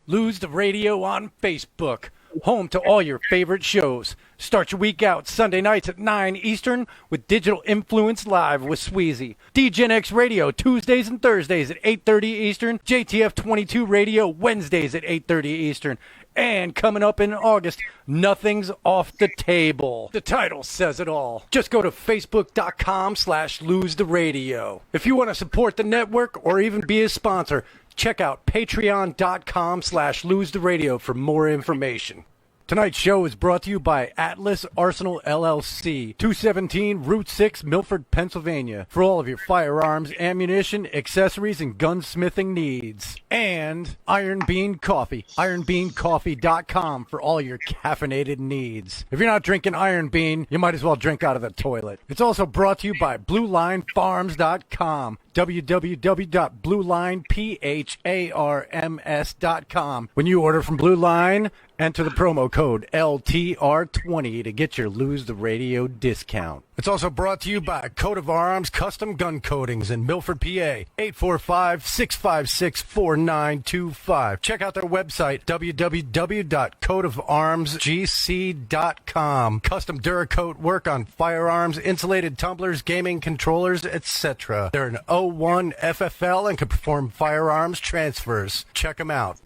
Lose the Radio on Facebook. Home to all your favorite shows. Start your week out Sunday nights at 9 Eastern with Digital Influence Live with Sweezy. DGen X Radio Tuesdays and Thursdays at 8:30 Eastern. JTF 22 Radio Wednesdays at 8:30 Eastern. And coming up in August, Nothing's Off the Table. The title says it all. Just go to facebook.com/lose the radio. If you want to support the network or even be a sponsor, check out patreon.com/lose the radio for more information. Tonight's show is brought to you by Atlas Arsenal LLC, 217 Route 6, Milford, Pennsylvania, for all of your firearms, ammunition, accessories, and gunsmithing needs. And Iron Bean Coffee, ironbeancoffee.com for all your caffeinated needs. If you're not drinking Iron Bean, you might as well drink out of the toilet. It's also brought to you by BlueLineFarms.com, www.bluelinepharms.com. When you order from Blue Line, enter the promo code LTR20 to get your Lose the Radio discount. It's also brought to you by Coat of Arms Custom Gun Coatings in Milford, PA, 845-656-4925. Check out their website, www.coatofarmsgc.com. Custom Duracoat work on firearms, insulated tumblers, gaming controllers, etc. They're an 01 FFL and can perform firearms transfers. Check them out.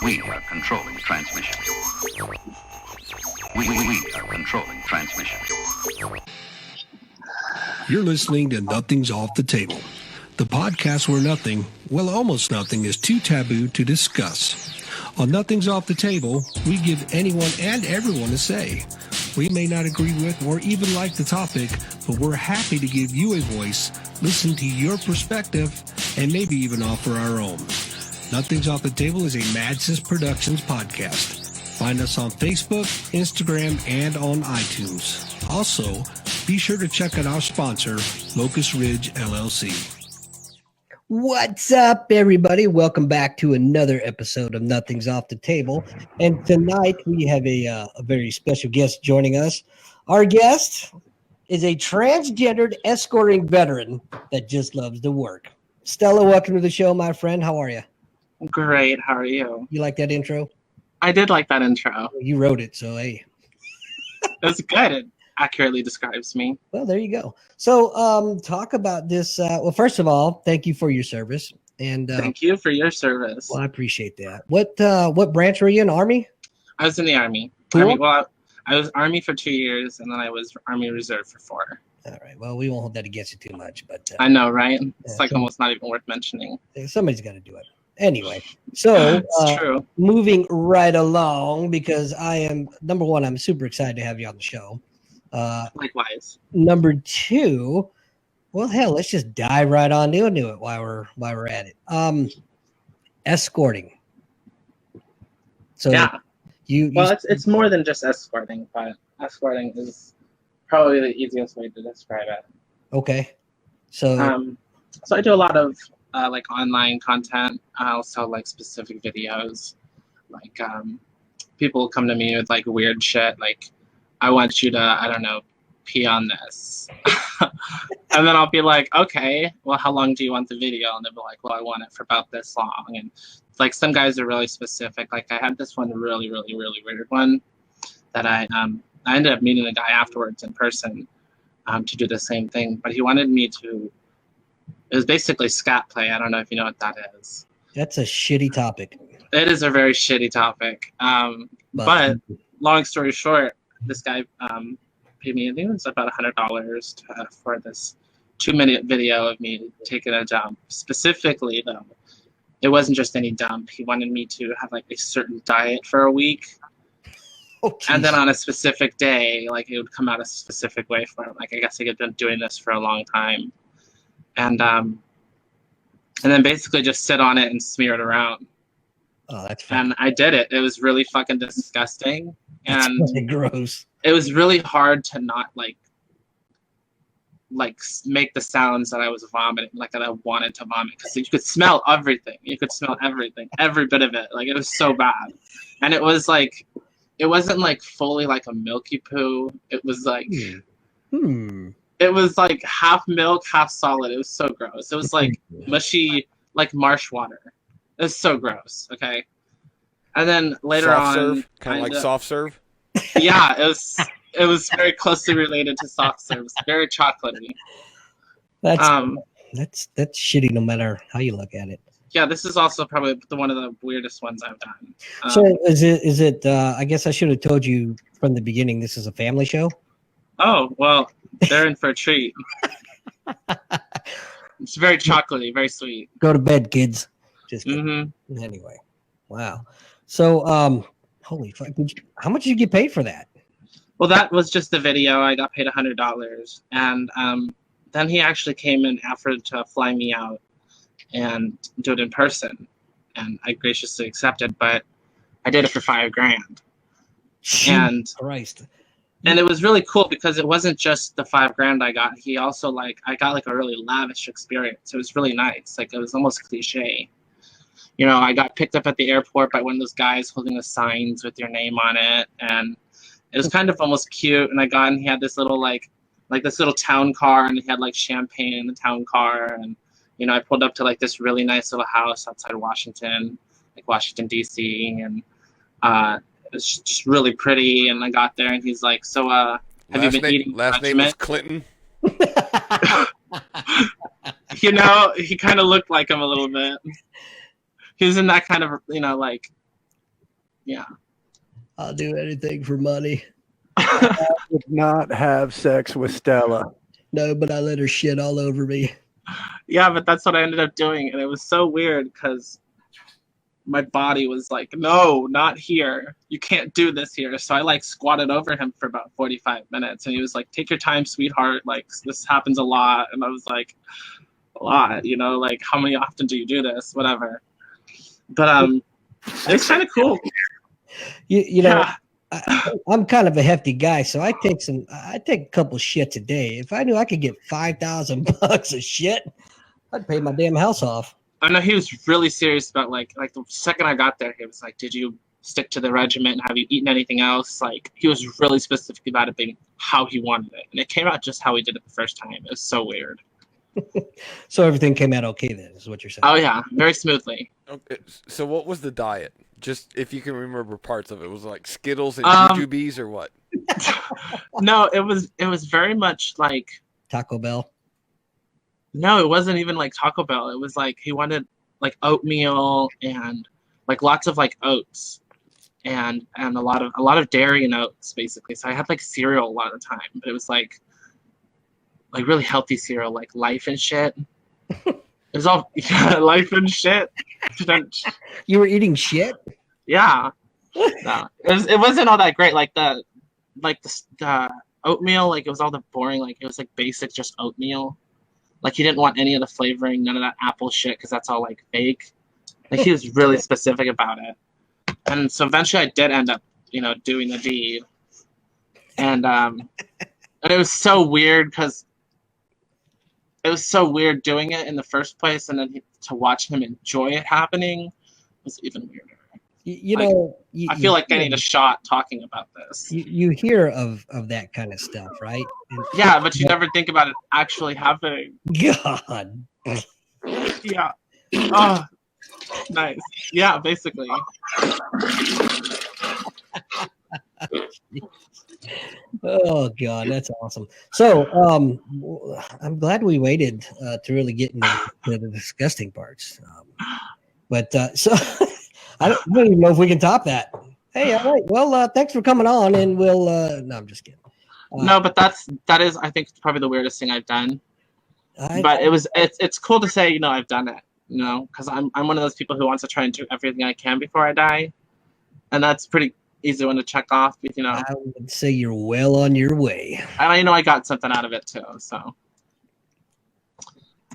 We are controlling transmission. We are controlling transmission. You're listening to Nothing's Off the Table, the podcast where nothing, well, almost nothing, is too taboo to discuss. On Nothing's Off the Table, we give anyone and everyone a say. We may not agree with or even like the topic, but we're happy to give you a voice, listen to your perspective, and maybe even offer our own. Nothing's Off the Table is a Madsis Productions podcast. Find us on Facebook, Instagram, and on iTunes. Also, be sure to check out our sponsor, Locust Ridge LLC. What's up, everybody? Welcome back to another episode of Nothing's Off the Table. And tonight we have a very special guest joining us. Our guest is a transgendered escorting veteran that just loves to work. Stella, welcome to the show, my friend. How are you? Great. How are you? You like that intro? I did like that intro. You wrote it, so hey. That's good. It accurately describes me. Well, there you go. So talk about this. Well, first of all, thank you for your service. And thank you for your service. Well, I appreciate that. What branch were you in? Army? I was in the Army. Cool. I was Army for 2 years, and then I was Army Reserve for 4. All right. Well, we won't hold that against you too much. But I know, right? It's almost not even worth mentioning. Somebody's got to do it. Anyway, so true. Moving right along, because I am, number one, I'm super excited to have you on the show. Likewise. Number two, well, hell, let's just dive right on into it while we're at it. Escorting. So yeah. Well, it's more than just escorting, but escorting is probably the easiest way to describe it. Okay. So I do a lot of like online content. I also like specific videos. Like people come to me with like weird shit. Like, I want you to, I don't know, pee on this. And then I'll be like, okay, well, how long do you want the video? And they'll be like, well, I want it for about this long. And like some guys are really specific. Like I had this one really, really, really weird one that I ended up meeting a guy afterwards in person to do the same thing. But he wanted me to, it was basically scat play. I don't know if you know what that is. That's a shitty topic. It is a very shitty topic. But long story short, this guy paid me, I think it was about $100 for this 2-minute video of me taking a dump. Specifically, though, it wasn't just any dump. He wanted me to have like a certain diet for a week. Oh, and then on a specific day, like it would come out a specific way for him. Like I guess he had been doing this for a long time. And then basically just sit on it and smear it around. Oh, that's fun. And I did it. It was really fucking disgusting. And that's really gross. It was really hard to not like make the sounds that I was vomiting, like that I wanted to vomit, because you could smell everything. You could smell everything, every bit of it. Like it was so bad. And it was like, it wasn't like fully like a milky poo. It was like, It was like half milk, half solid. It was so gross. It was like mushy, like marsh water. It was so gross. Okay. And then later soft on, serve, kind of like soft serve. Yeah, it was very closely related to soft serves. Very chocolatey. That's shitty no matter how you look at it. Yeah, this is also probably one of the weirdest ones I've done. So is it I guess I should have told you from the beginning this is a family show? Oh, well, they're in for a treat. It's very chocolatey, very sweet. Go to bed, kids. Just kidding. Anyway. Wow. So holy fuck, how much did you get paid for that? Well, that was just the video. I got paid $100, and then he actually came and offered to fly me out and do it in person, and I graciously accepted. But I did it for $5,000, and Christ, and it was really cool because it wasn't just the $5,000 I got. He also I got like a really lavish experience. It was really nice. Like it was almost cliche. You know, I got picked up at the airport by one of those guys holding the signs with your name on it, and it was kind of almost cute. And he had this little like this little town car, and he had like champagne in the town car. And you know, I pulled up to like this really nice little house outside of Washington, like Washington D.C., and it was just really pretty. And I got there, and he's like, "So, have you been eating?" Last name was Clinton. You know, he kind of looked like him a little bit. He was in that kind of, you know, like, yeah. I'll do anything for money. I did not have sex with Stella. No, but I let her shit all over me. Yeah, but that's what I ended up doing. And it was so weird because my body was like, no, not here. You can't do this here. So I like squatted over him for about 45 minutes. And he was like, take your time, sweetheart. Like, this happens a lot. And I was like, a lot, you know, like, how often do you do this? Whatever. But it's kind of cool. You know, yeah. I'm kind of a hefty guy, so I take a couple shits a day. If I knew I could get $5,000 of shit, I'd pay my damn house off. I know he was really serious about like the second I got there, he was like, "Did you stick to the regimen? Have you eaten anything else?" Like he was really specific about it being how he wanted it, and it came out just how he did it the first time. It was so weird. So everything came out okay then, is what you're saying? Oh yeah, very smoothly. Okay, so what was the diet? Just if you can remember parts of it, was it like Skittles and Jujubes or what? No, it was very much like Taco Bell. No, it wasn't even like Taco Bell. It was like he wanted like oatmeal and like lots of like oats and a lot of dairy and oats basically. So I had like cereal a lot of the time, but it was like really healthy cereal, like Life and shit. It was all Life and shit. You were eating shit? Yeah. No, it wasn't all that great. Like the oatmeal, like it was all the boring. Like it was like basic, just oatmeal. Like he didn't want any of the flavoring, none of that apple shit, because that's all like fake. Like he was really specific about it. And so eventually I did end up, you know, doing the deed. And it was so weird because it was so weird doing it in the first place, and then to watch him enjoy it happening was even weirder. You like, know, I feel like I need a shot talking about this. You hear of that kind of stuff, right? Yeah, but you never think about it actually happening. God. Yeah. Oh, nice. Yeah, basically. Oh God, that's awesome. So I'm glad we waited to really get into the disgusting parts. But so I don't even know if we can top that. Hey, all right. Well, thanks for coming on, and we'll. No, I'm just kidding. No, but that is I think probably the weirdest thing I've done. But it's cool to say, you know, I've done it, you know, because I'm one of those people who wants to try and do everything I can before I die, and that's pretty easy one to check off. You know, I would say you're well on your way. I know I got something out of it too. So,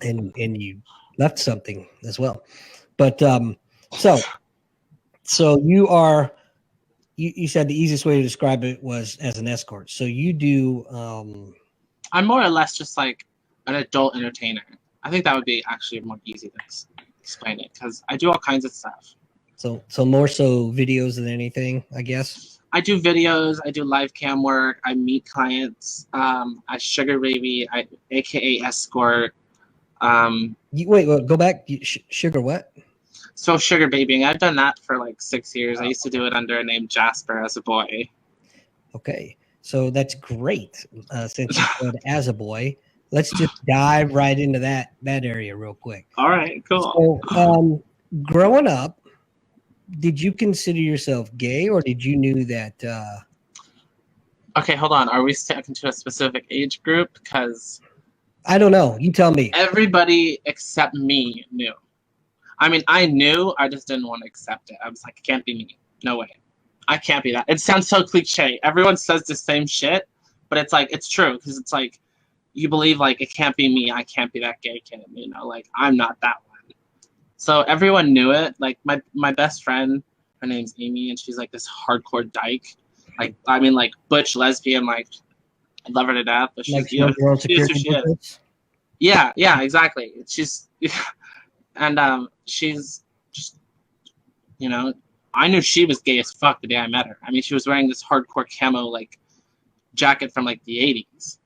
and you left something as well, but so you are. You said the easiest way to describe it was as an escort. So you do. I'm more or less just like an adult entertainer. I think that would be actually more easy to explain it because I do all kinds of stuff. So more so videos than anything, I guess. I do videos. I do live cam work. I meet clients. I sugar baby. AKA escort. Wait, go back. Sugar what? So sugar babying. I've done that for like 6 years. I used to do it under a name Jasper as a boy. Okay, so that's great. Since you said as a boy, let's just dive right into that area real quick. All right, cool. So, growing up, did you consider yourself gay, or did you knew that? Okay, hold on. Are we sticking to a specific age group? Because I don't know. You tell me. everybody except me knew. I mean, I knew. I just didn't want to accept it. I was like, it can't be me. No way. I can't be that. It sounds so cliche. Everyone says the same shit, but it's like, it's true. Because it's like, you believe like, it can't be me. I can't be that gay kid. You know, like, I'm not that one. So everyone knew it. Like, my best friend, her name's Amy, and she's like this hardcore dyke. Like, I mean, like, butch lesbian, like, I love her to death. But she's, Like you know, girl she is who security she is. business? Yeah, exactly. She's, and she's just, you know, I knew she was gay as fuck the day I met her. I mean, she was wearing this hardcore camo like jacket from like the 80s.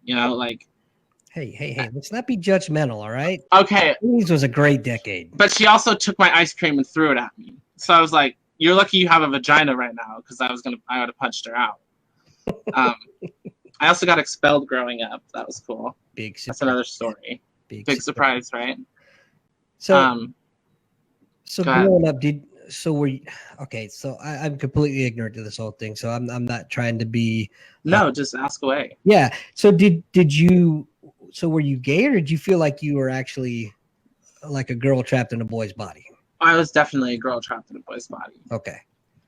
You know, like. Hey, let's not be judgmental, all right? Okay, 80s was a great decade. but she also took my ice cream and threw it at me. So I was like, "You're lucky you have a vagina right now," because I would have punched her out. I also got expelled growing up. That was cool. Big That's another story. Big surprise, right? So, so go ahead. growing up, were you okay? So I'm completely ignorant to this whole thing. So I'm not trying to be. No, just ask away. Yeah. So did you? So were you gay, or did you feel like you were actually like a girl trapped in a boy's body? I was definitely a girl trapped in a boy's body. Okay.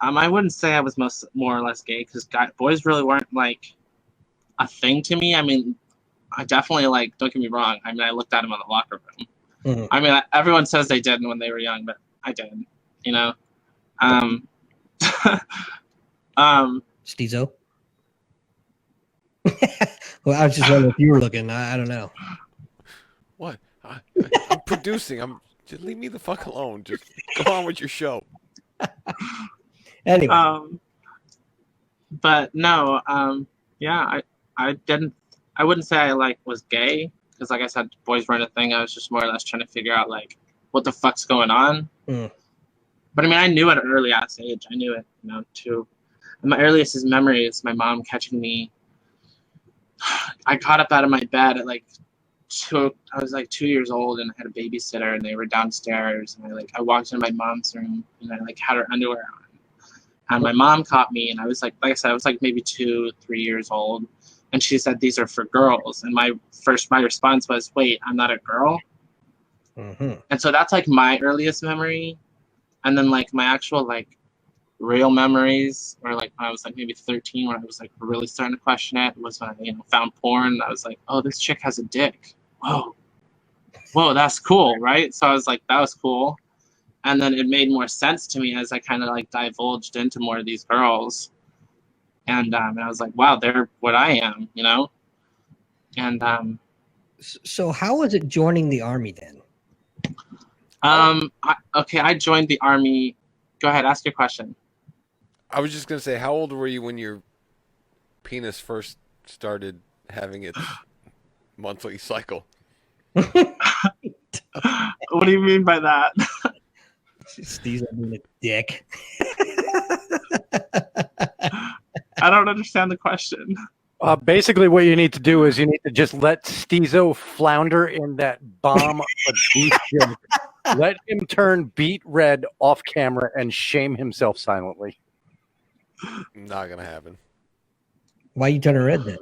I wouldn't say I was more or less gay because boys really weren't like a thing to me. I mean, I definitely like. Don't get me wrong. I mean, I looked at him in the locker room. Mm-hmm. I mean, everyone says they didn't when they were young, but I did. You know. Steezo. Well, I was just wondering if you were looking. I don't know. What? I'm producing. Just leave me the fuck alone. Just go on with your show. Anyway. But no. Yeah. I didn't. I wouldn't say I like was gay because, like I said, boys weren't a thing. I was just more or less trying to figure out like what the fuck's going on. Mm. But I mean, I knew at an early ass age. I knew it. You know, too. And my earliest memory is my mom catching me. I got up out of my bed at like I was like 2 years old, and I had a babysitter, and they were downstairs, and I walked into my mom's room, and I like had her underwear on, and my mom caught me, and I was like I said, I was like maybe 2-3 years old, and she said these are for girls, and my response was, wait, I'm not a girl. Mm-hmm. And so that's like my earliest memory, and then like my actual like real memories, or like when I was like maybe 13, when I was like really starting to question it, was when I found porn. I was like, oh, this chick has a dick. Whoa, that's cool, right? So I was like, that was cool. And then it made more sense to me as I kind of like divulged into more of these girls, and I was like, wow, they're what I am, you know. And so how was it joining the Army then? I joined the Army. Go ahead, ask your question. I was just gonna say, how old were you when your penis first started having its monthly cycle? What do you mean by that? Steve's being a dick. I don't understand the question. Basically, what you need to do is you need to just let Steezo flounder in that bomb of a beef joke. Let him turn beet red off camera and shame himself silently. Not gonna happen. Why you turning red then?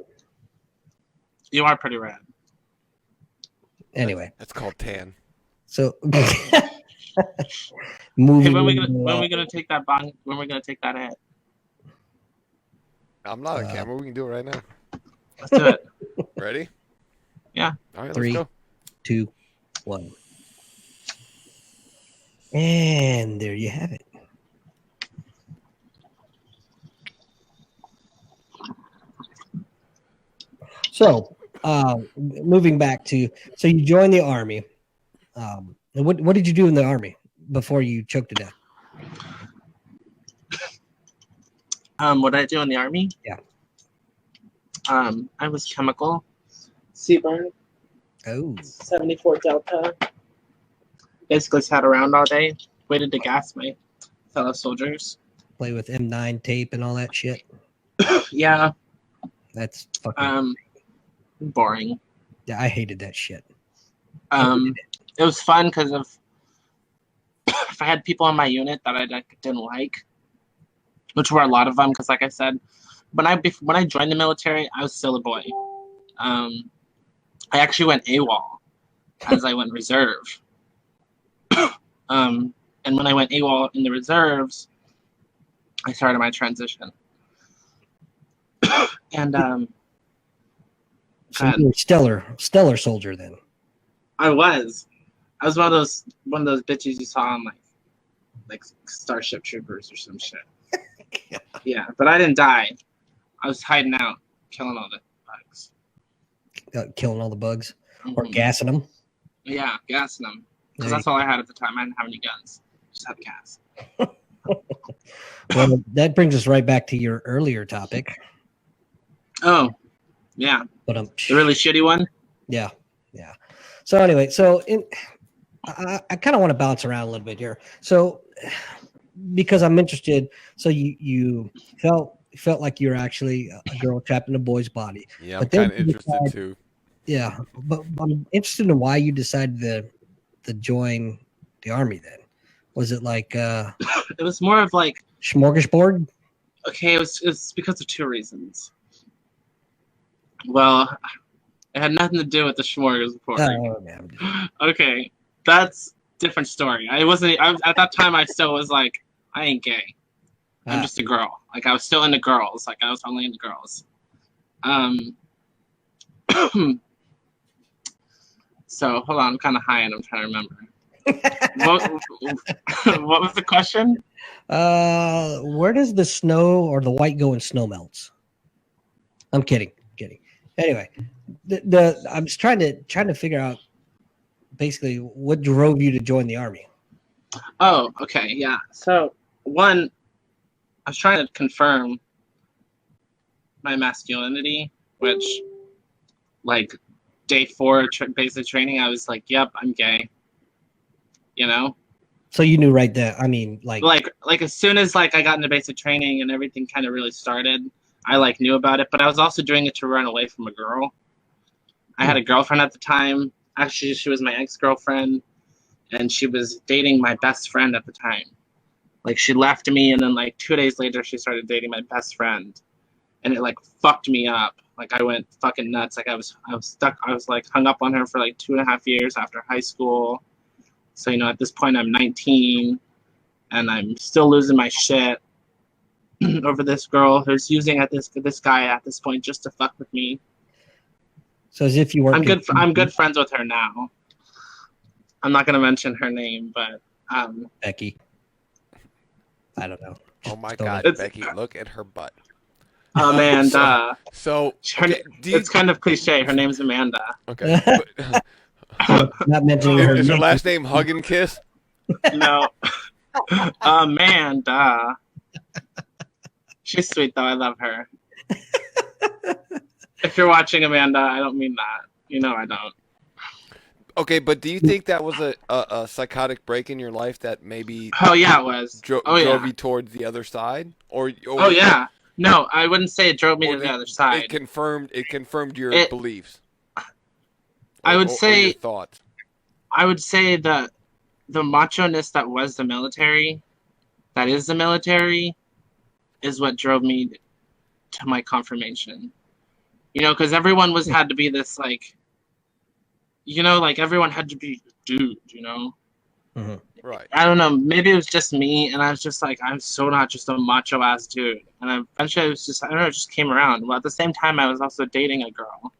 You are pretty red. Anyway, That's called tan. so Hey, moving. when are we gonna take that bong? When are we gonna take that hit? I'm not on camera. We can do it right now. Let's do it. Ready? Yeah. All right, 3, let's go. 2, 1. And there you have it. So, moving back to, so you joined the Army. What did you do in the Army before you choked to death? What did I do in the Army? Yeah. I was chemical. Seaburn. Oh, 74 Delta. Basically sat around all day, waited to gas my fellow soldiers. play with M9 tape and all that shit. Yeah, That's fucking. boring. Yeah, I hated that shit. It was fun because if I had people in my unit that I didn't like, which were a lot of them, because like I said, when I joined the military, I was still a boy. I actually went AWOL as I went reserve. And when I went AWOL in the reserves, I started my transition. And So you were stellar soldier then. I was one of those bitches you saw on like Starship Troopers or some shit. Yeah, but I didn't die. I was hiding out, killing all the bugs. Killing all the bugs or Mhm. gassing them. Yeah, gassing them. Because Hey. that's all I had at the time. I didn't have any guns. Just had gas. Well, that brings us right back to your earlier topic. Oh, yeah. But The really shitty one? yeah. So anyway, I kind of want to bounce around a little bit here. So because I'm interested, so you felt like you're actually a girl trapped in a boy's body. Yeah, I'm But then kind of interested too. Yeah, but I'm interested in why you decided to join the Army then. Was it like It was more of like, smorgasbord? okay, it's because of two reasons. Well, it had nothing to do with the smorgasbord. Oh, man. Okay, that's different story. At that time I still was like, I ain't gay. I'm Ah. just a girl. Like I was still into girls. Like I was only into girls. So hold on, I'm kind of high and I'm trying to remember. What was the question? Where does the snow or the white go when snow melts? I'm kidding. Anyway, I'm just trying to figure out basically what drove you to join the Army. Oh, okay, yeah. So one, I was trying to confirm my masculinity, which, like, day 4 basic training, I was like, "Yep, I'm gay." You know, So you knew right there. I mean, like as soon as like I got into basic training and everything kind of really started, I like knew about it. But I was also doing it to run away from a girl. I had a girlfriend at the time. Actually, she was my ex-girlfriend, and she was dating my best friend at the time. Like she left me, and then like 2 days later, she started dating my best friend, and it like fucked me up. Like I went fucking nuts. Like I was stuck. I was like hung up on her for like 2.5 years after high school. So at this point, I'm 19, and I'm still losing my shit over this girl who's using this guy at this point just to fuck with me. so as if you weren't. I'm good friends with her now. I'm not gonna mention her name, but Becky. I don't know. Oh my Just God, It's- Becky, look at her butt. Amanda. So Okay, it's kind of cliche. Her name's Amanda. okay. Not mentioning her Is her name. last name Hug and Kiss? No, Amanda. She's sweet though. I love her. If you're watching, Amanda, I don't mean that. I don't. Okay, but do you think that was a psychotic break in your life that maybe Oh yeah, it was. drove you towards the other side, or Oh yeah. No, I wouldn't say it drove me to the other It side. confirmed your It- beliefs. I would or say your thoughts. I would say the macho-ness that was the military, that is the military, is what drove me to my confirmation. Because everyone had to be this like, like everyone had to be dude. Right. I don't know. Maybe it was just me, and I was just like, I'm so not just a macho ass dude. And eventually, it was just, I don't know, it just came around. Well, at the same time, I was also dating a girl.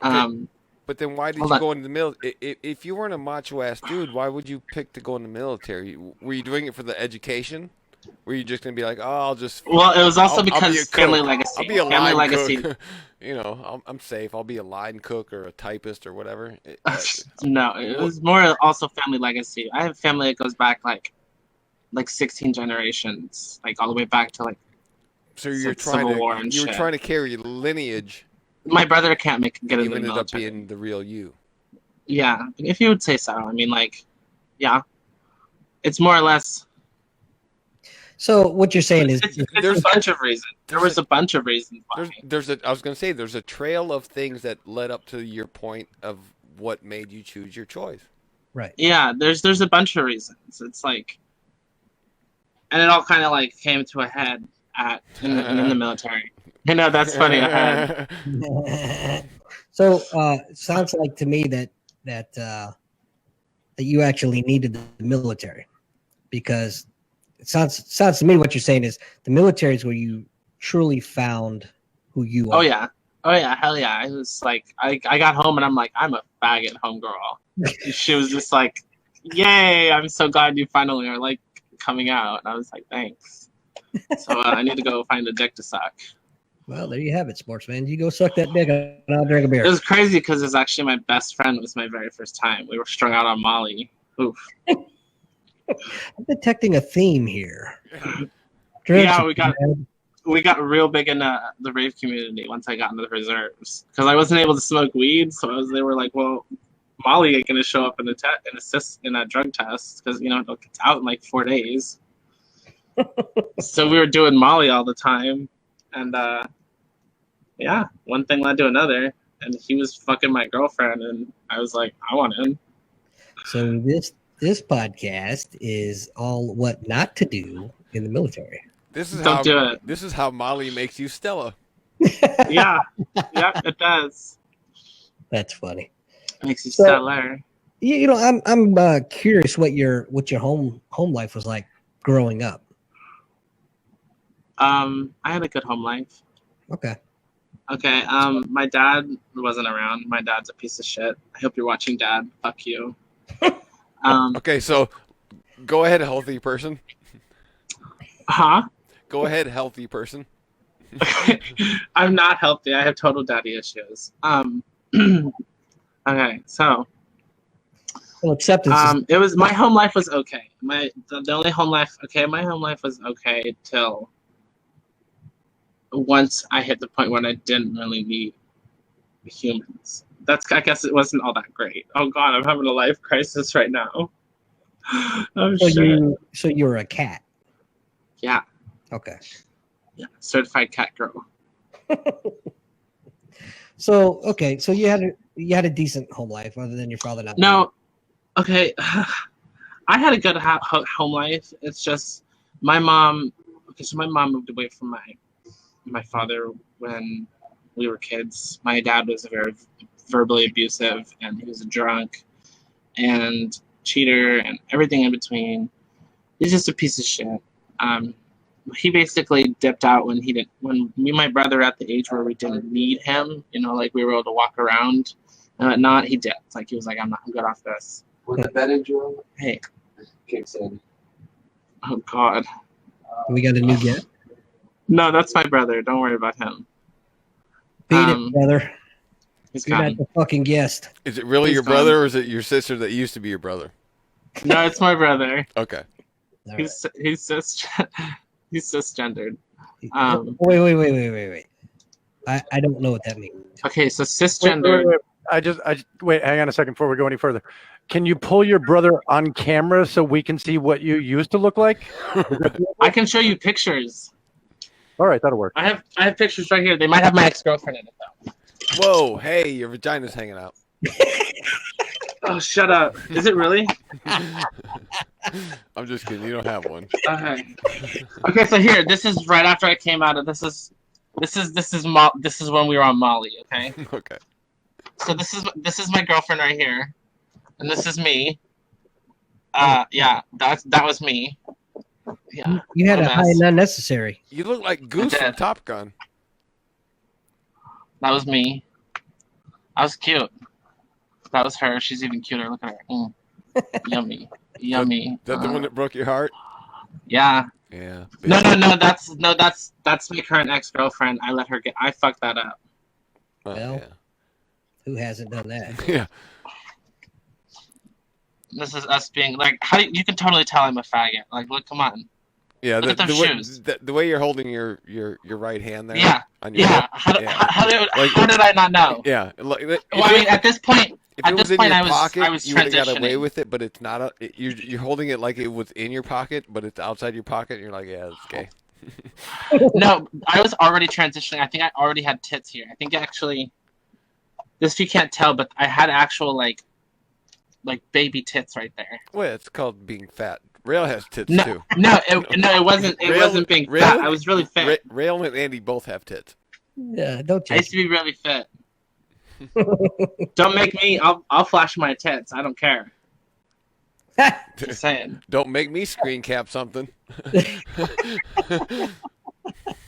Okay. But then why did Hold you on. go into the military? If you weren't a macho ass dude, why would you pick to go in the military? Were you doing it for the education? Were you just gonna be like, oh, I'll just? Well, it was also I'll be because a family cook. legacy. I'll be a Family line legacy. cook. I'm safe. I'll be a line cook or a typist or whatever. No, it was more also family legacy. I have family that goes back like 16 generations, like all the way back to like So you're like Civil War and you were shit. trying to carry lineage. My brother can't get You into the ended up military. being the real you. Yeah, if you would say so. I mean, like, yeah, it's more or less. So what you're saying is, It's a bunch of reasons. There was a bunch of reasons why. I was gonna say there's a trail of things that led up to your point of what made you choose your choice. right? Yeah, there's a bunch of reasons. It's like, and it all kind of like came to a head in the military. You know, that's funny. So it sounds like to me that you actually needed the military, because it sounds to me what you're saying is the military is where you truly found who you are. Oh yeah, hell yeah. I was like, I got home and I'm like, I'm a faggot homegirl. She was just like, yay, I'm so glad you finally are like coming out. And I was like, thanks. So I need to go find a dick to suck. Well, there you have it, sportsman. You go suck that dick and I'll drink a beer. It was crazy because it was actually my best friend. It was my very first time. We were strung out on Molly. Oof. I'm detecting a theme here. Yeah, we got real big in the rave community once I got into the reserves because I wasn't able to smoke weed. So they were like, well, Molly ain't gonna show up in a drug test because it's out in like 4 days. So we were doing Molly all the time, and yeah, one thing led to another, and he was fucking my girlfriend, and I was like, I want him. So this podcast is all what not to do in the military. This is Don't do it. This is how Molly makes you Stella. Yeah, it does. That's funny. Makes you stellar. You know, I'm curious what your home life was like growing up. I had a good home life. Okay. My dad wasn't around. My dad's a piece of shit. I hope you're watching, Dad. Fuck you. Okay, so go ahead, healthy person. Huh? Go ahead, healthy person. I'm not healthy. I have total daddy issues. Okay, so Well, acceptance. it was my home life was okay. The only home life. Okay, my home life was okay till once I hit the point when I didn't really need humans. I guess it wasn't all that great. Oh God, I'm having a life crisis right now. Oh shit. So you were a cat. Yeah. Okay. Yeah. Certified cat girl. So you had a decent home life other than your father not. No. Okay. I had a good home life. It's just my mom. Okay, so my mom moved away from my father when we were kids. My dad was very verbally abusive, and he was a drunk and cheater and everything in between. He's just a piece of shit. He basically dipped out when me and my brother were at the age where we didn't need him, like we were able to walk around and whatnot. He dipped. Like he was like, I'm good off this. When the bed drum Hey. kicks in. Oh God. We got a new guest. No, that's my brother. Don't worry about him. Beat it, brother. He's You're not gone. the fucking guest. Is it really He's your gone. brother, or is it your sister that used to be your brother? No, it's my brother. Okay. All He's cisgendered. Wait. I don't know what that means. Okay, so cisgendered. Wait. Wait, hang on a second before we go any further. Can you pull your brother on camera so we can see what you used to look like? I can show you pictures. All right, that'll work. I have pictures right here. They might have my ex-girlfriend in it though. Whoa, hey, your vagina's hanging out. Oh, shut up. Is it really? I'm just kidding. You don't have one. Okay. Okay, so here, this is right after I came out of this is when we were on Molly, okay? Okay. So this is my girlfriend right here. And this is me. Yeah, that was me. Yeah. You had I'm a high and unnecessary. You look like Goose from Top Gun. That was me. I was cute. That was her. She's even cuter. Look at her. Yummy. Yummy. Is that the one that broke your heart? Yeah. Yeah. No. That's my current ex-girlfriend. I fucked that up. Oh, Well. yeah. Who hasn't done that? Yeah. This is us being like, you can totally tell I'm a faggot. Like, look, come on. Yeah, Look at those shoes. The way you're holding your right hand there. Yeah. On your Yeah. hip, How did I not know? Yeah. Well, I mean, at this point, if it was in your pocket, I was you would have got away transitioning. with it, but it's not. You're holding it like it was in your pocket, but it's outside your pocket. And you're like, yeah, it's gay. No, I was already transitioning. I think I already had tits here. I think actually, this you can't tell, but I had actual like baby tits right there. Well, it's called being fat. Rail has tits No, too. it wasn't. It wasn't being fat. I was really fit. Rail and Andy both have tits. Yeah, don't I used to be really fit. Don't make me. I'll flash my tits. I don't care. Just saying. Don't make me screen cap something. Is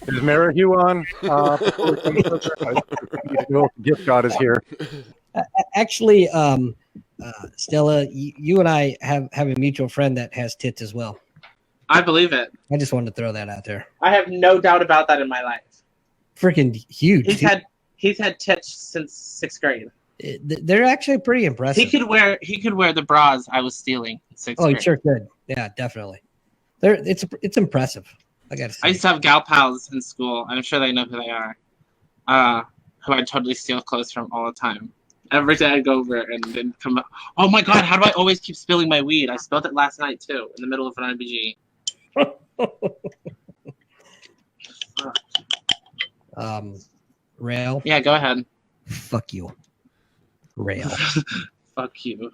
Marahue on? Gift God is here. Actually, Stella, you and I have a mutual friend that has tits as well. I believe it. I just wanted to throw that out there. I have no doubt about that in my life. Freaking huge. He's had tits since 6th grade. They're actually pretty impressive. He could wear the bras I was stealing in 6th grade. Oh, he sure could. Yeah, definitely. It's impressive. I gotta say. I used to have gal pals in school. I'm sure they know who they are. Who I'd totally steal clothes from all the time. Every day I'd go over and then come up. Oh my god, how do I always keep spilling my weed? I spilled it last night too, in the middle of an RBG. Rail. Yeah, go ahead. Fuck you. Rail. Fuck you.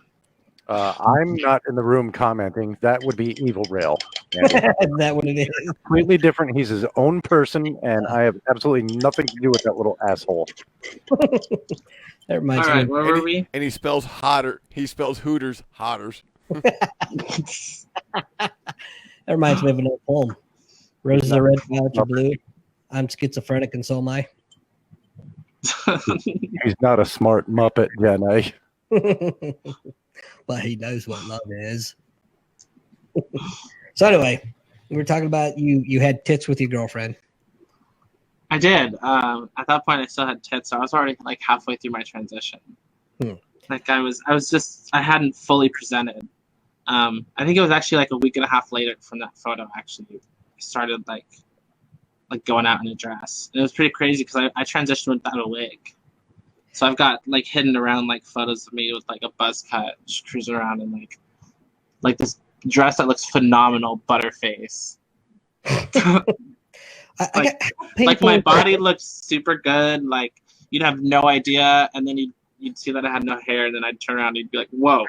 I'm not in the room commenting. That would be Evil Rail. Is that what it is? Completely different. He's his own person, and I have absolutely nothing to do with that little asshole. That reminds All right, me. where were we? And he spells hotter. He spells Hooters hotters. That reminds me of an old poem. Roses are red, violets are blue. I'm schizophrenic, and so am I. He's not a smart Muppet, Jenny. But he knows what love is. So anyway, we were talking about you had tits with your girlfriend. I did. At that point, I still had tits, so I was already like halfway through my transition. Like I hadn't fully presented. I think it was actually like a week and a half later from that photo. Actually, I started like going out in a dress. It was pretty crazy because I transitioned without a wig. So I've got like hidden around like photos of me with like a buzz cut, just cruising around in like this dress that looks phenomenal, butterface. Like my body looks super good. Like you'd have no idea, and then you'd see that I had no hair, and then I'd turn around and you'd be like, "Whoa!"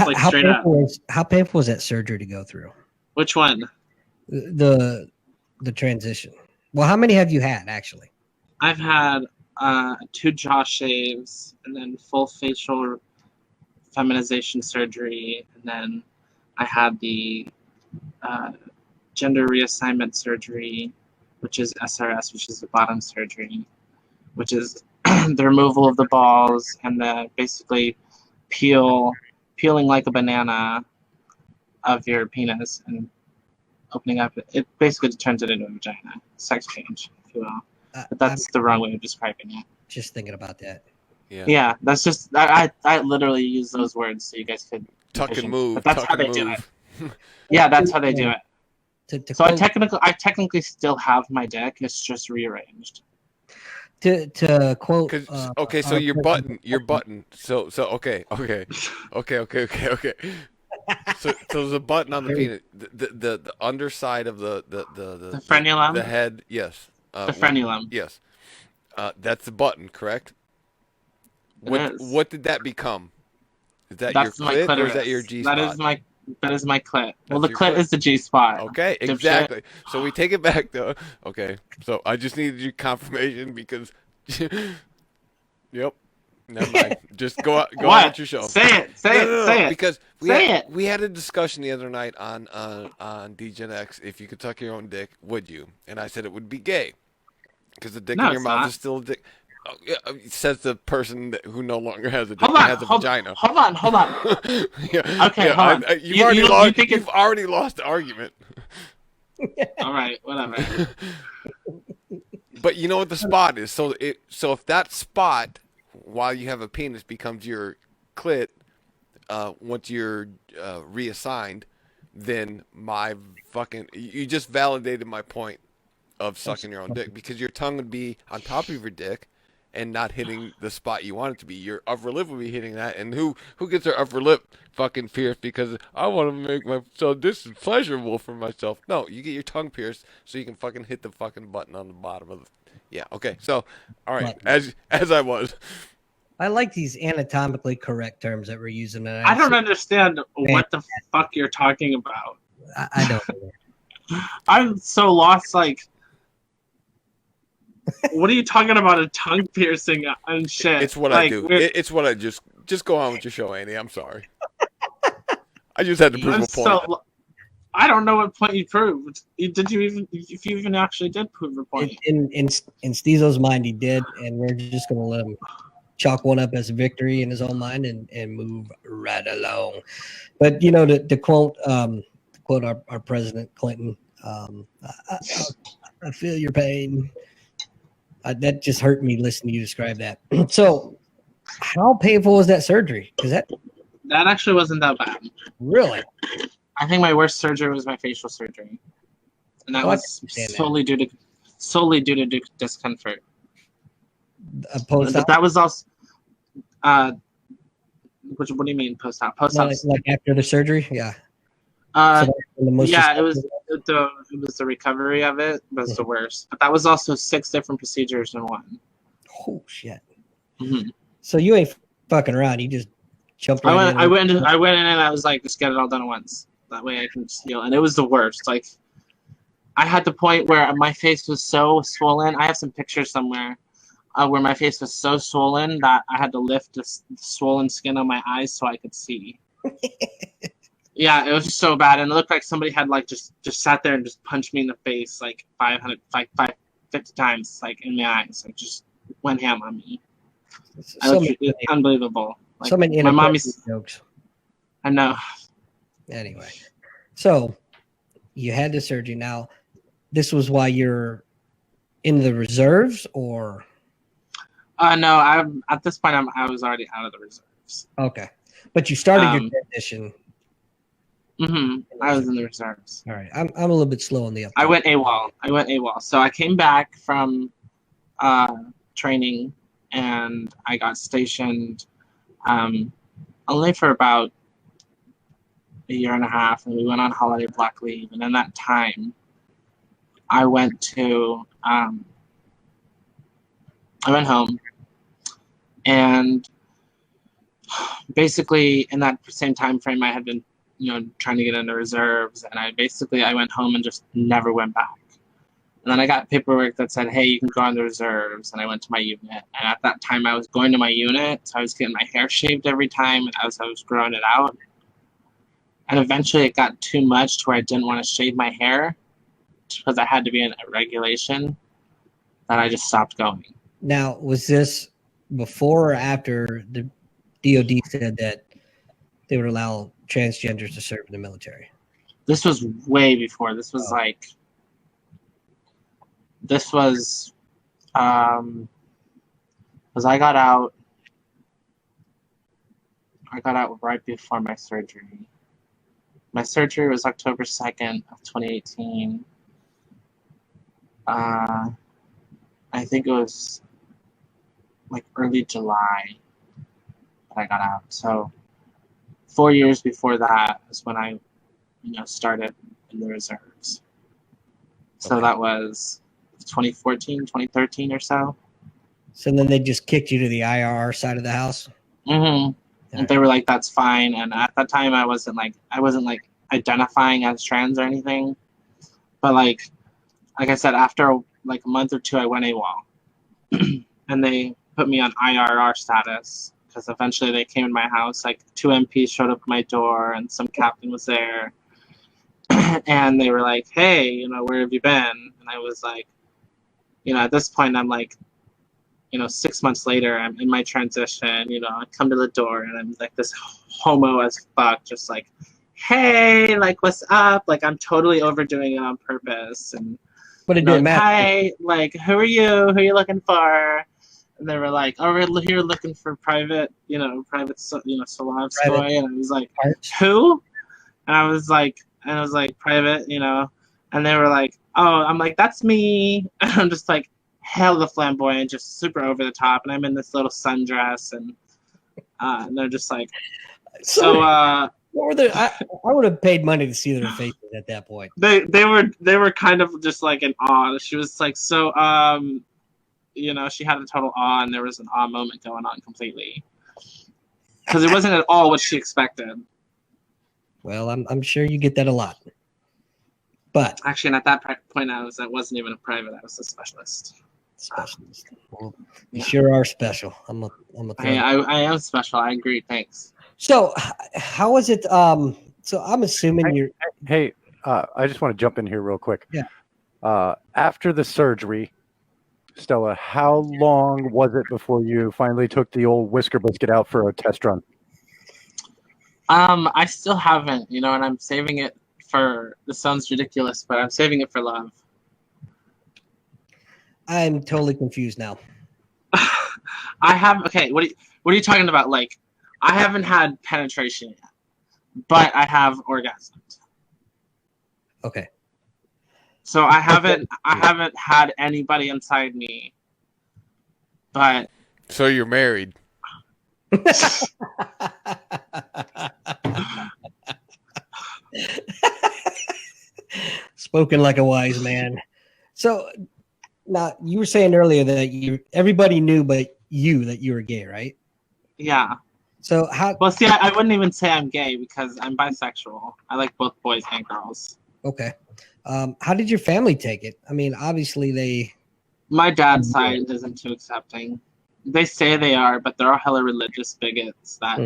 Like straight up. How painful was that surgery to go through? Which one? The transition. Well, how many have you had actually? I've had 2 jaw shaves, and then full facial feminization surgery, and then I had the gender reassignment surgery, which is SRS, which is the bottom surgery, which is the removal of the balls and the basically peeling like a banana of your penis and opening up. It basically turns it into a vagina. Sex change, if you will. But that's the wrong way of describing it. Just thinking about that. Yeah, that's just I literally use those words so you guys could tuck and move. But that's how they do it. Yeah, that's how they do it. So I technically still have my dick. It's just rearranged. To quote. Okay, so your button. So okay. So there's a button on the penis. The underside of the frenulum. The head, yes. The frenulum. Yes. That's the button, correct? What did that become? Is that your clit or is that your G spot? That is my clit. Well, the clit is the G spot. Okay, exactly. So we take it back though. Okay, so I just needed your confirmation because. Yep. Never mind. Just go on with your show. Say it. Because we had a discussion the other night on DGen X. If you could tuck your own dick, would you? And I said it would be gay because the dick in your mouth is still a dick. Oh, yeah, says the person who no longer has a dick and has a vagina. Hold on. Yeah, okay, hold on. You've already lost the argument. All right, whatever. But you know what the spot is. So if that spot, while you have a penis, becomes your clit, once you're reassigned, then you just validated my point of sucking your own dick, because your tongue would be on top of your dick and not hitting the spot you want it to be. Your upper lip would be hitting that, and who gets their upper lip fucking pierced because I want to make myself this is pleasurable for myself? No, you get your tongue pierced so you can fucking hit the fucking button on the bottom of the. Yeah, okay. So, all right, as I was. I like these anatomically correct terms that we're using. And I don't understand what the fuck you're talking about. I don't. I'm so lost. Like, what are you talking about? A tongue piercing and shit. It's what I do. It's what I just go on with your show, Andy. I'm sorry. I just had to prove a point. I don't know what point you proved. Did you even? If you even actually did prove a point? In Steezo's mind, he did, and we're just gonna let him chalk one up as a victory in his own mind and move right along. But you know, to quote our President Clinton, I feel your pain. That just hurt me listening to you describe that. So, how painful was that surgery? Because that actually wasn't that bad. Really? I think my worst surgery was my facial surgery, and that was solely due to discomfort. Post-op? That was also. What do you mean post-op? Post-op, like after the surgery? Yeah. It was the recovery of it was the worst. But that was also 6 different procedures in one. Oh shit! Mm-hmm. So you ain't fucking around. You just jumped. I went in and I was like, just get it all done at once. That way I can just heal. And it was the worst. Like, I had the point where my face was so swollen. I have some pictures somewhere where my face was so swollen that I had to lift the swollen skin on my eyes so I could see. Yeah, it was just so bad, and it looked like somebody had like just sat there and just punched me in the face like 50 times, like in my eyes, like just went ham on me. It's unbelievable. Like, so many my mommy's jokes. I know. Anyway, so you had the surgery. Now, this was why you're in the reserves, or? No, at this point I was already out of the reserves. Okay, but you started your transition. Mm-hmm. I was in the reserves. All right. I'm a little bit slow on the uptake. I went AWOL. So I came back from training and I got stationed only for about a year and a half, and we went on holiday block leave. And in that time, I went to I went home, and basically in that same time frame, I had been trying to get into reserves, and I went home and just never went back. And then I got paperwork that said, hey, you can go on the reserves, and I went to my unit. And at that time, I was going to my unit, so I was getting my hair shaved every time as I was growing it out. And eventually it got too much to where I didn't want to shave my hair because I had to be in a regulation, that I just stopped going. Now, was this before or after the DOD said that they would allow transgenders to serve in the military? This was way before. This was because I got out right before my surgery. My surgery was October 2nd of 2018. I think it was like early July that I got out. So 4 years before that is when I, started in the reserves. So that was 2014, 2013 or so. So then they just kicked you to the IRR side of the house? Mm-hmm. And they were like, that's fine. And at that time, I wasn't identifying as trans or anything. But like I said, after like a month or two, I went AWOL. And they put me on IRR status because eventually they came in my house. Like 2 MPs showed up at my door and some captain was there. And they were like, hey, where have you been? And I was like, at this point, I'm like, 6 months later, I'm in my transition, I come to the door and I'm like this homo as fuck, just like, hey, like, what's up? Like, I'm totally overdoing it on purpose. And but it didn't matter. Hi, like, who are you? Who are you looking for? they were like, "Oh, we're here looking for private Swarovski," and I was like, "Who?" And I was like, private, and they were like, "Oh," I'm like, "That's me," and I'm just like hella flamboyant, just super over the top, and I'm in this little sundress, and they're just like, what were they? I would have paid money to see their faces at that point. They were kind of just like in awe. She was like, so she had a total awe, and there was an awe moment going on completely because it wasn't at all what she expected. Well, I'm sure you get that a lot. But actually, and at that point, I wasn't even a private. I was a specialist. Well, you sure are special. I am special. I agree. Thanks. So, how is it? So I'm assuming you're. Hey, I just want to jump in here real quick. Yeah. After the surgery, Stella, how long was it before you finally took the old whisker biscuit out for a test run? I still haven't, and I'm saving it for. This sounds ridiculous, but I'm saving it for love. I'm totally confused now. I have. Okay, what are you talking about? Like, I haven't had penetration yet, but I have orgasmed. Okay. So I haven't had anybody inside me, but. So you're married. Spoken like a wise man. So now you were saying earlier that everybody knew but you that you were gay, right? Yeah. So how? Well, see, I wouldn't even say I'm gay because I'm bisexual. I like both boys and girls. Okay. How did your family take it? I mean, obviously My dad's side isn't too accepting. They say they are, but they're all hella religious bigots that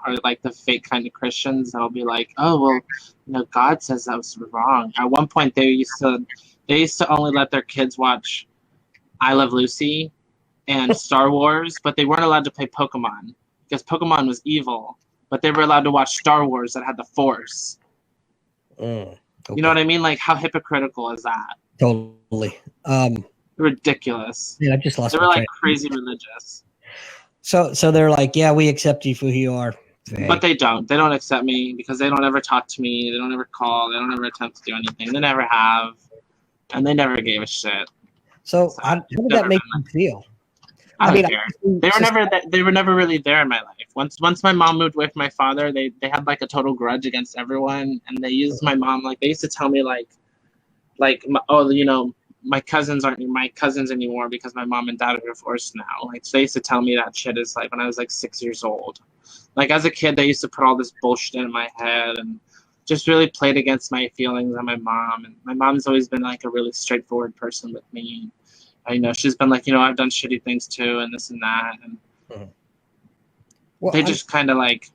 are like the fake kind of Christians that'll be like, "Oh, well, God says that was wrong." At one point, they used to only let their kids watch I Love Lucy and Star Wars, but they weren't allowed to play Pokemon because Pokemon was evil. But they were allowed to watch Star Wars that had the Force. Okay. You know what I mean? Like, how hypocritical is that? Totally. Ridiculous. Yeah, I just lost. They were like crazy religious. So they're like, yeah, we accept you for who you are. Hey. But they don't. They don't accept me because they don't ever talk to me. They don't ever call. They don't ever attempt to do anything. They never have, and they never gave a shit. So how did that make you feel? I don't care. They were never really there in my life. Once my mom moved away from my father, they had like a total grudge against everyone, and they used my mom like they used to tell me my cousins aren't my cousins anymore because my mom and dad are divorced now. Like, so they used to tell me that shit is like when I was like 6 years old. Like, as a kid, they used to put all this bullshit in my head and just really played against my feelings and my mom. And my mom's always been like a really straightforward person with me. I know she's been like, I've done shitty things too, and this and that. And they just kind of like,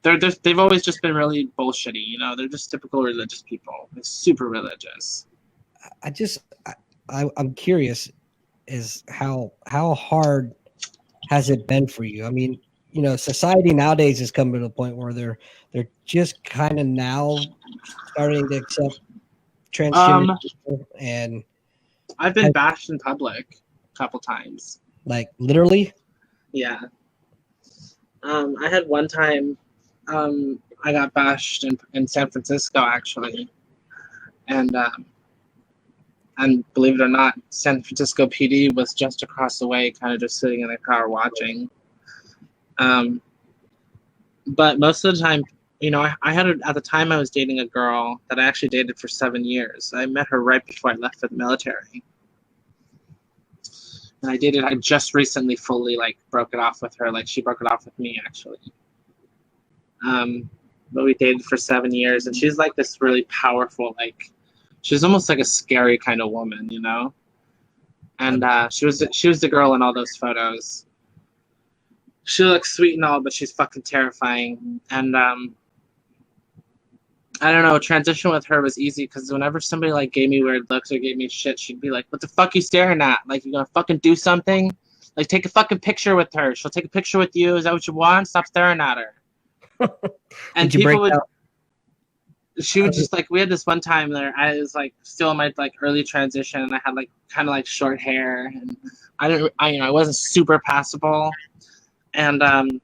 they've always just been really bullshitty. They're just typical religious people. They're super religious. I'm curious, is how hard has it been for you? I mean, society nowadays is coming to a point where they're just kind of now starting to accept transgender people, and I've been bashed in public a couple times. Like literally? Yeah. I had one time I got bashed in San Francisco actually, and believe it or not, San Francisco PD was just across the way, kind of just sitting in their car watching. But most of the time, I had at the time I was dating a girl that I actually dated for 7 years. I met her right before I left for the military. And I just recently fully like broke it off with her. Like, she broke it off with me actually. But we dated for 7 years, and she's like this really powerful, like, she's almost like a scary kind of woman, And she was the girl in all those photos. She looks sweet and all, but she's fucking terrifying. And I don't know, transition with her was easy because whenever somebody like gave me weird looks or gave me shit, she'd be like, "What the fuck you staring at? Like, you gonna fucking do something? Like, take a fucking picture with her. She'll take a picture with you. Is that what you want? Stop staring at her." And Did you break out? she would just like, we had this one time there, I was like still in my like early transition, and I had like kind of like short hair, and I wasn't super passable, and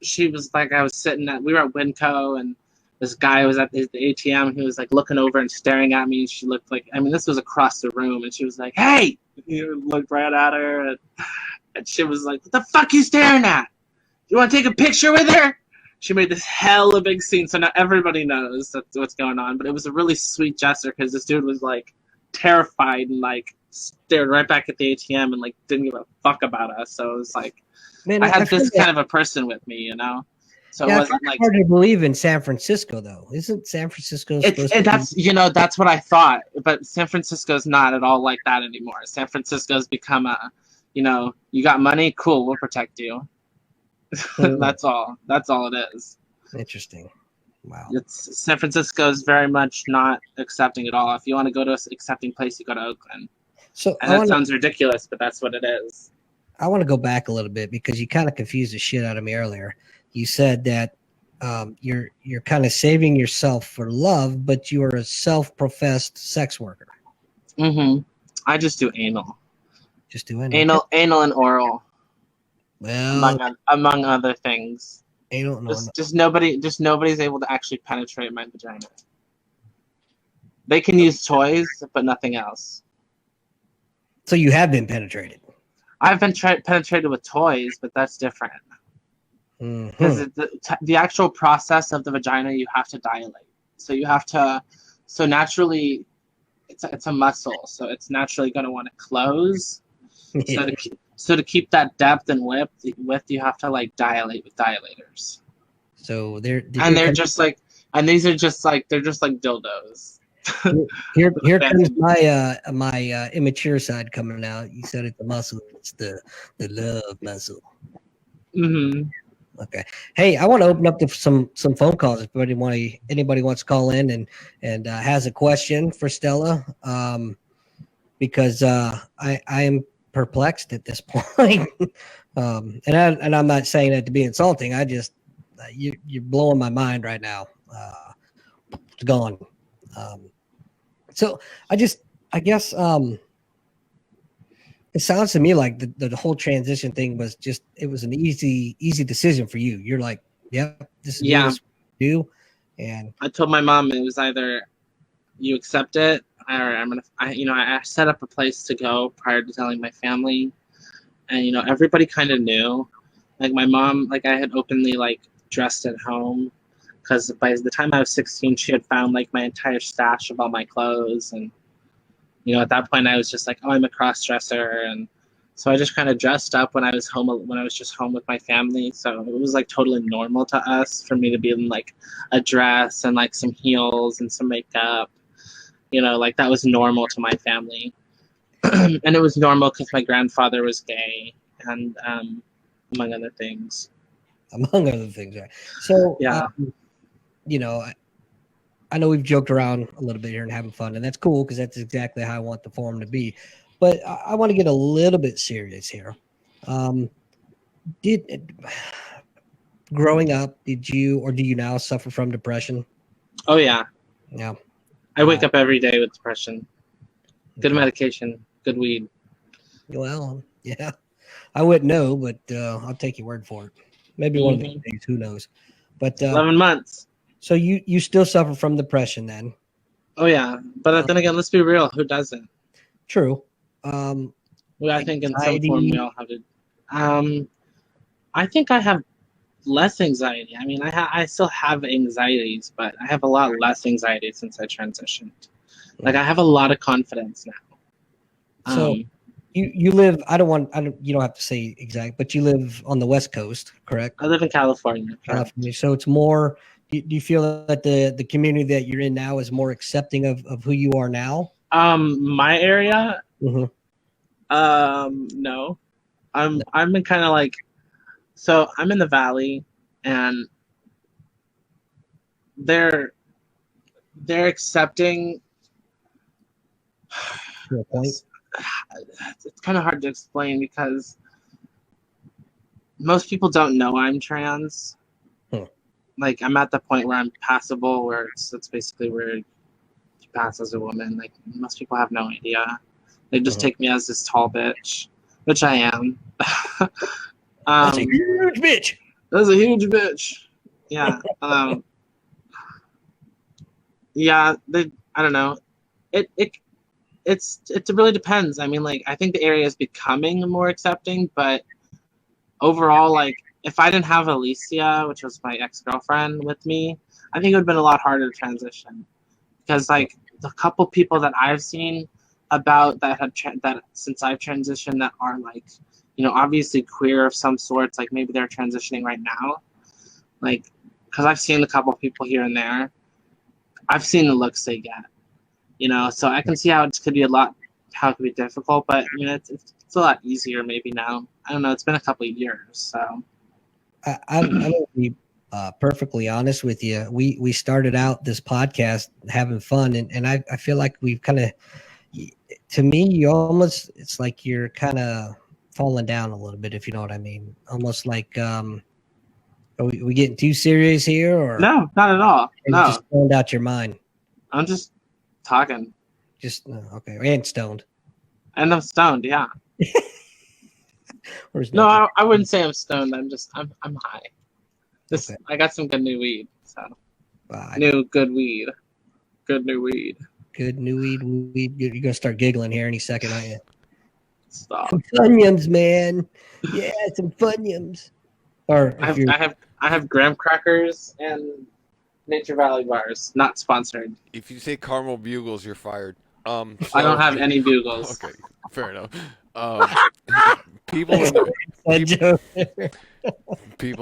she was like, we were at Winco, and this guy was at the ATM. He was like looking over and staring at me. She looked like, I mean, this was across the room, and she was like, "Hey!" He looked right at her, and she was like, "What the fuck you staring at? You want to take a picture with her?" She made this hella big scene, so now everybody knows that's what's going on. But it was a really sweet gesture because this dude was like terrified and like stared right back at the ATM and like didn't give a fuck about us. So it was like, man, I had this kind of a person with me, you know. So it wasn't like hard to believe in San Francisco, though. Isn't San Francisco supposed to that's be... that's what I thought. But San Francisco's not at all like that anymore. San Francisco's become a, you got money, cool, we'll protect you. That's all it is. Interesting. Wow. San Francisco is very much not accepting at all. If you want to go to an accepting place, you go to Oakland. And that sounds ridiculous, but that's what it is. I want to go back a little bit because you kind of confused the shit out of me earlier. You said that you're kind of saving yourself for love, but you are a self-professed sex worker. Mm-hmm. I just do anal. Just do anal. Anal and oral. Well, among other things. Anal and oral. Nobody's able to actually penetrate my vagina. They can use toys, but nothing else. So you have been penetrated. I've been penetrated with toys, but that's different. Because the actual process of the vagina, you have to dilate. So you have to. So naturally, it's a muscle. So it's naturally going to want to close. Yeah. So to keep that depth and width, you have to like dilate with dilators. So they're just like dildos. Here comes my immature side coming out. You said it's the muscle. It's the love muscle. Mm-hmm. Okay. Hey, I want to open up to some phone calls. If anybody wants to call in and has a question for Stella, because I am perplexed at this point. And I'm not saying that to be insulting. I just you're blowing my mind right now. It's gone. So I guess it sounds to me like the whole transition thing was it was an easy decision for you. You're like, yep, this is what you do. And I told my mom it was either you accept it or I set up a place to go prior to telling my family. And, everybody kind of knew. Like my mom, like I had openly like dressed at home. Because by the time I was 16, she had found like my entire stash of all my clothes. And, at that point I was just like, oh, I'm a cross-dresser. And so I just kind of dressed up when I was just home with my family. So it was like totally normal to us for me to be in like a dress and like some heels and some makeup. Like that was normal to my family. And it was normal because my grandfather was gay and among other things. Right. So, yeah. I know we've joked around a little bit here and having fun, and that's cool because that's exactly how I want the forum to be. But I want to get a little bit serious here. Growing up, did you or do you now suffer from depression? Oh, yeah. Yeah. I wake up every day with depression. Good medication, good weed. Well, yeah. I wouldn't know, but I'll take your word for it. Maybe one of these days, who knows? But 11 months. So you still suffer from depression then? Oh yeah, but then again, let's be real. Who doesn't? True. I think in some form we all have it. I think I have less anxiety. I mean, I still have anxieties, but I have a lot less anxiety since I transitioned. Like I have a lot of confidence now. So you live. You don't have to say exact, but you live on the West Coast, correct? I live in California. California. So it's more. Do you feel that the community that you're in now is more accepting of who you are now? My area. Mm-hmm. No, I'm in kind of like. So I'm in the valley, and they're accepting. To a point. It's kind of hard to explain because most people don't know I'm trans. like I'm at the point where I'm passable, where it's basically where you pass as a woman. Like most people have no idea. They just take me as this tall bitch, which I am. That's a huge bitch. That's a huge bitch. Yeah. Yeah. I don't know. It really depends. I mean, like I think the area is becoming more accepting, but overall, like if I didn't have Alicia, which was my ex-girlfriend, with me, I think it would have been a lot harder to transition, because like the couple people that I've seen about that that since I've transitioned that are like, you know, obviously queer of some sorts, like maybe they're transitioning right now, like because I've seen a couple people here and there. I've seen the looks they get, you know, so I can see how it could be difficult, but I mean it's a lot easier maybe now. I don't know. It's been a couple of years, so. I'm going to be perfectly honest with you. We started out this podcast having fun, and I feel like we've kind of, to me, it's like you're kind of falling down a little bit, if you know what I mean. Almost like, are we getting too serious here, or No, not at all. No, just stoned out your mind. I'm just talking. Just okay, and stoned. And I'm stoned, yeah. No, I wouldn't say I'm stoned. I'm high. Okay. I got some good new weed. So good weed. Good new weed. Good new weed. You're gonna start giggling here any second, aren't you? Stop. Some funyums, man. Yeah, some funyums. Or I have graham crackers and Nature Valley bars. Not sponsored. If you say caramel bugles, you're fired. I don't have any bugles. Okay, fair enough. People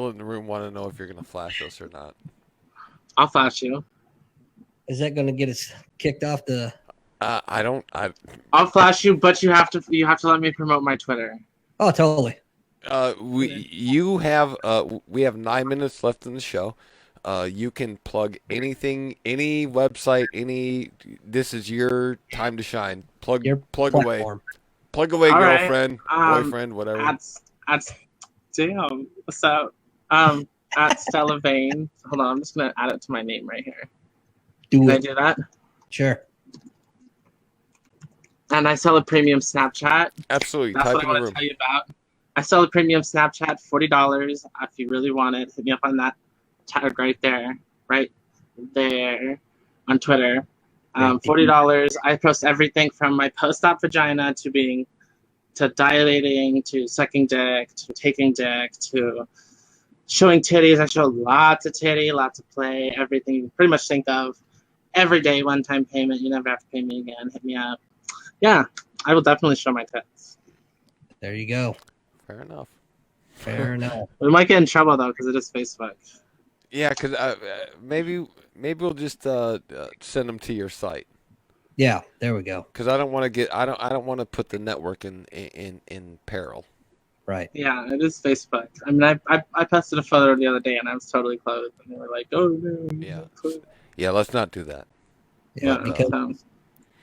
in the room want to know if you're going to flash us or not. I'll flash you. Is that going to get us kicked off the? I'll flash you, but you have to let me promote my Twitter. Oh, totally. We have 9 minutes left in the show. You can plug anything, any website, this is your time to shine. Plug away. Plug away, all girlfriend, right. boyfriend, whatever. Damn. So, at Stella Vane. Hold on, I'm just gonna add it to my name right here. Can I do that? Sure. And I sell a premium Snapchat. Absolutely. That's what I want to tell you about. I sell a premium Snapchat, $40. If you really want it, hit me up on that tag right there on Twitter. $40. I post everything from my post-op vagina to dilating, to sucking dick, to taking dick, to showing titties. I show lots of titty, lots of play, everything you can pretty much think of. Every day, one-time payment. You never have to pay me again. Hit me up. Yeah, I will definitely show my tits. There you go. Fair enough. Fair enough. We might get in trouble though because it is Facebook. Yeah, because maybe we'll just send them to your site. Yeah, there we go. Because I don't want to put the network in peril. Right. Yeah, it is Facebook. I mean, I posted a photo the other day and I was totally clothed, and they were like, "Oh no." Yeah. Yeah, let's not do that. Yeah, because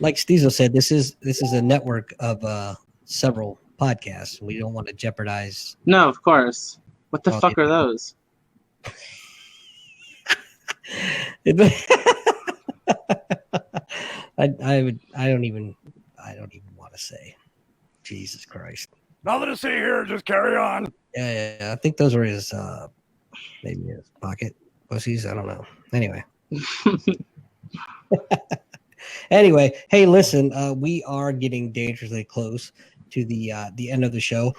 like Steezo said, this is a network of several podcasts. We don't want to jeopardize. No, of course. What the fuck are those? I don't even want to say. Jesus Christ. Nothing to see here. Just carry on. Yeah. I think those were his maybe his pocket pussies. I don't know. Anyway. Anyway, hey, listen, we are getting dangerously close to the end of the show.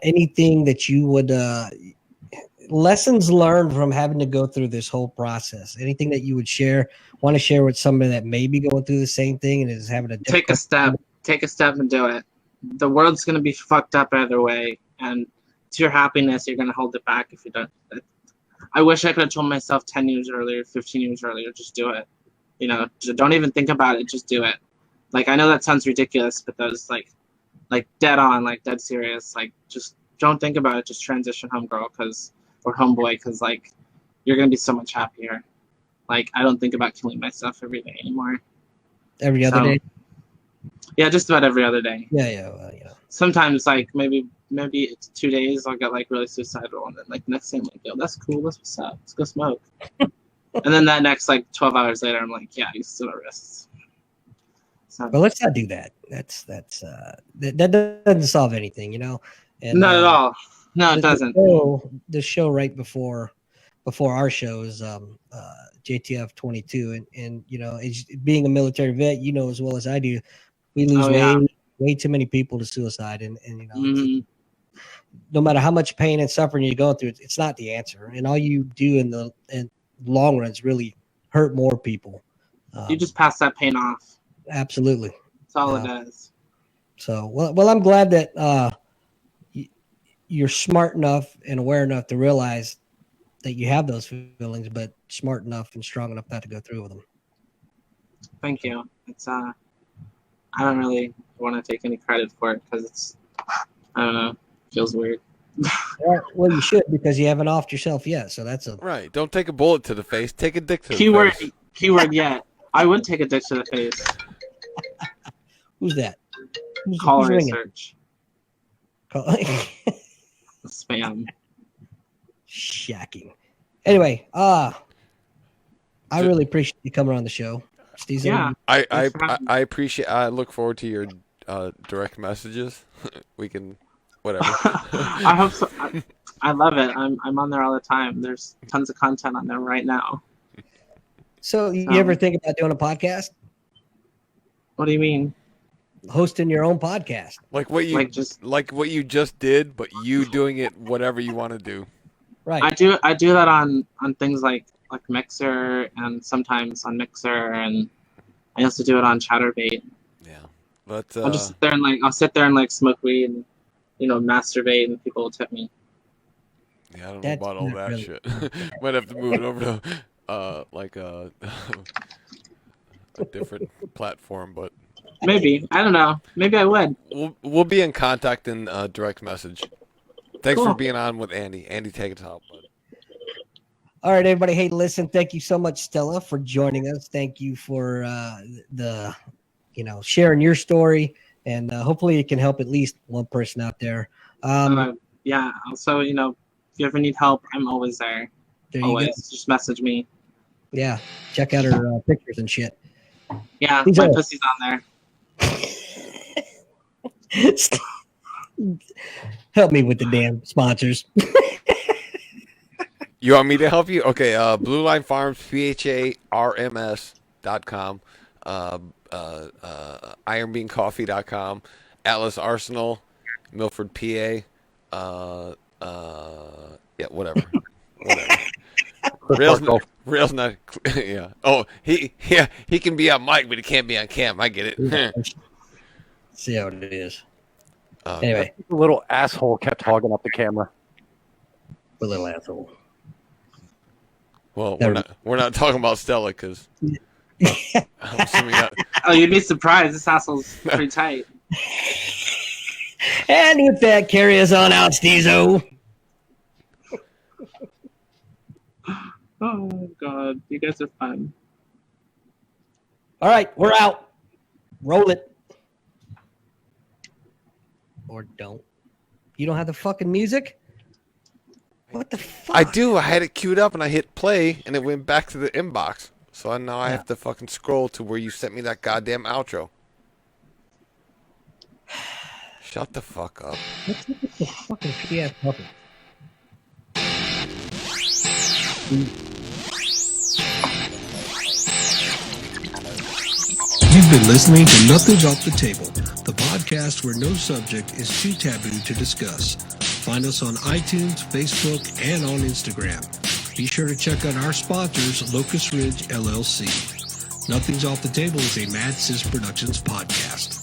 Anything that you would lessons learned from having to go through this whole process? Anything that you would want to share with somebody that may be going through the same thing and is having a take a step and do it. The world's going to be fucked up either way, and to your happiness, you're going to hold it back if you don't. I wish I could have told myself 10 years earlier, 15 years earlier, just do it. You know, don't even think about it, just do it. Like, I know that sounds ridiculous, but that was like dead on, like dead serious. Like, just don't think about it, just transition homegirl or homeboy, because like you're going to be so much happier. Like, I don't think about killing myself every day anymore. Every other day? Yeah, just about every other day. Yeah. Sometimes, like, maybe maybe it's 2 days, I'll get like really suicidal, and then like next day I'm like, yo, that's cool, that's what's up, let's go smoke. And then that next like 12 hours later, I'm like, yeah, you still at risk. So, Well, let's not do that. That doesn't solve anything, you know. And, not at all. No, it doesn't. The show right before our show is JTF 22, and you know, being a military vet, you know as well as I do, we lose way too many people to suicide, and you know, no matter how much pain and suffering you're going through, it's not the answer, and all you do in the long run is really hurt more people. You just pass that pain off. Absolutely, that's all it does. So well, I'm glad that you're smart enough and aware enough to realize that you have those feelings, but smart enough and strong enough not to go through with them. Thank you. It's I don't really want to take any credit for it because it's, I don't know, feels weird. Well, you should, because you haven't offed yourself yet. So that's right. Don't take a bullet to the face. Take a dick to the face. Keyword yet. I would take a dick to the face. Who's that? Caller research. Spam. Shocking. Anyway, I really appreciate you coming on the show, Steve. Yeah, I appreciate. I look forward to your direct messages. We can, whatever. I hope so. I love it. I'm on there all the time. There's tons of content on there right now. So you ever think about doing a podcast? What do you mean? Hosting your own podcast, like what you just did, but you doing it whatever you want to do. Right. I do that on things like Mixer, and sometimes on Mixer, and I also do it on Chatterbait. Yeah, but I'll just sit there and smoke weed and, you know, masturbate, and people will tip me. Yeah, I don't know about all that really shit. Might have to move it over to a different platform, but maybe, I don't know. Maybe I would. We'll be in contact in direct message. Thanks for being on with Andy. Andy, take it out, bud. All right, everybody. Hey, listen, thank you so much, Stella, for joining us. Thank you for sharing your story, and hopefully it can help at least one person out there. Yeah. Also, you know, if you ever need help, I'm always there. Always. Just message me. Yeah. Check out her pictures and shit. Yeah, my pussy's on there. Help me with the damn sponsors. You want me to help you? Okay, Blue Line Farms, PHARMS.com, IronBeanCoffee.com, Atlas Arsenal, Milford, PA, whatever. Rail's not, yeah. Oh, he can be on mic, but he can't be on cam. I get it. See how it is. Anyway, the little asshole kept hogging up the camera. The little asshole. Well, we're not talking about Stella, because I'm assuming that. Oh, you'd be surprised. This asshole's pretty tight. And with that, carry us on out, Steezo. Oh, God. You guys are fun. All right, we're out. Roll it. Or don't. You don't have the fucking music? What the fuck? I do. I had it queued up, and I hit play, and it went back to the inbox. So now I have to fucking scroll to where you sent me that goddamn outro. Shut the fuck up. Let's look at the fucking PS puppet. You've been listening to Nothing's Off the Table, the podcast where no subject is too taboo to discuss. Find us on iTunes, Facebook, and on Instagram. Be sure to check out our sponsors, Locust Ridge LLC. Nothing's Off the Table is a Mad Sis Productions podcast.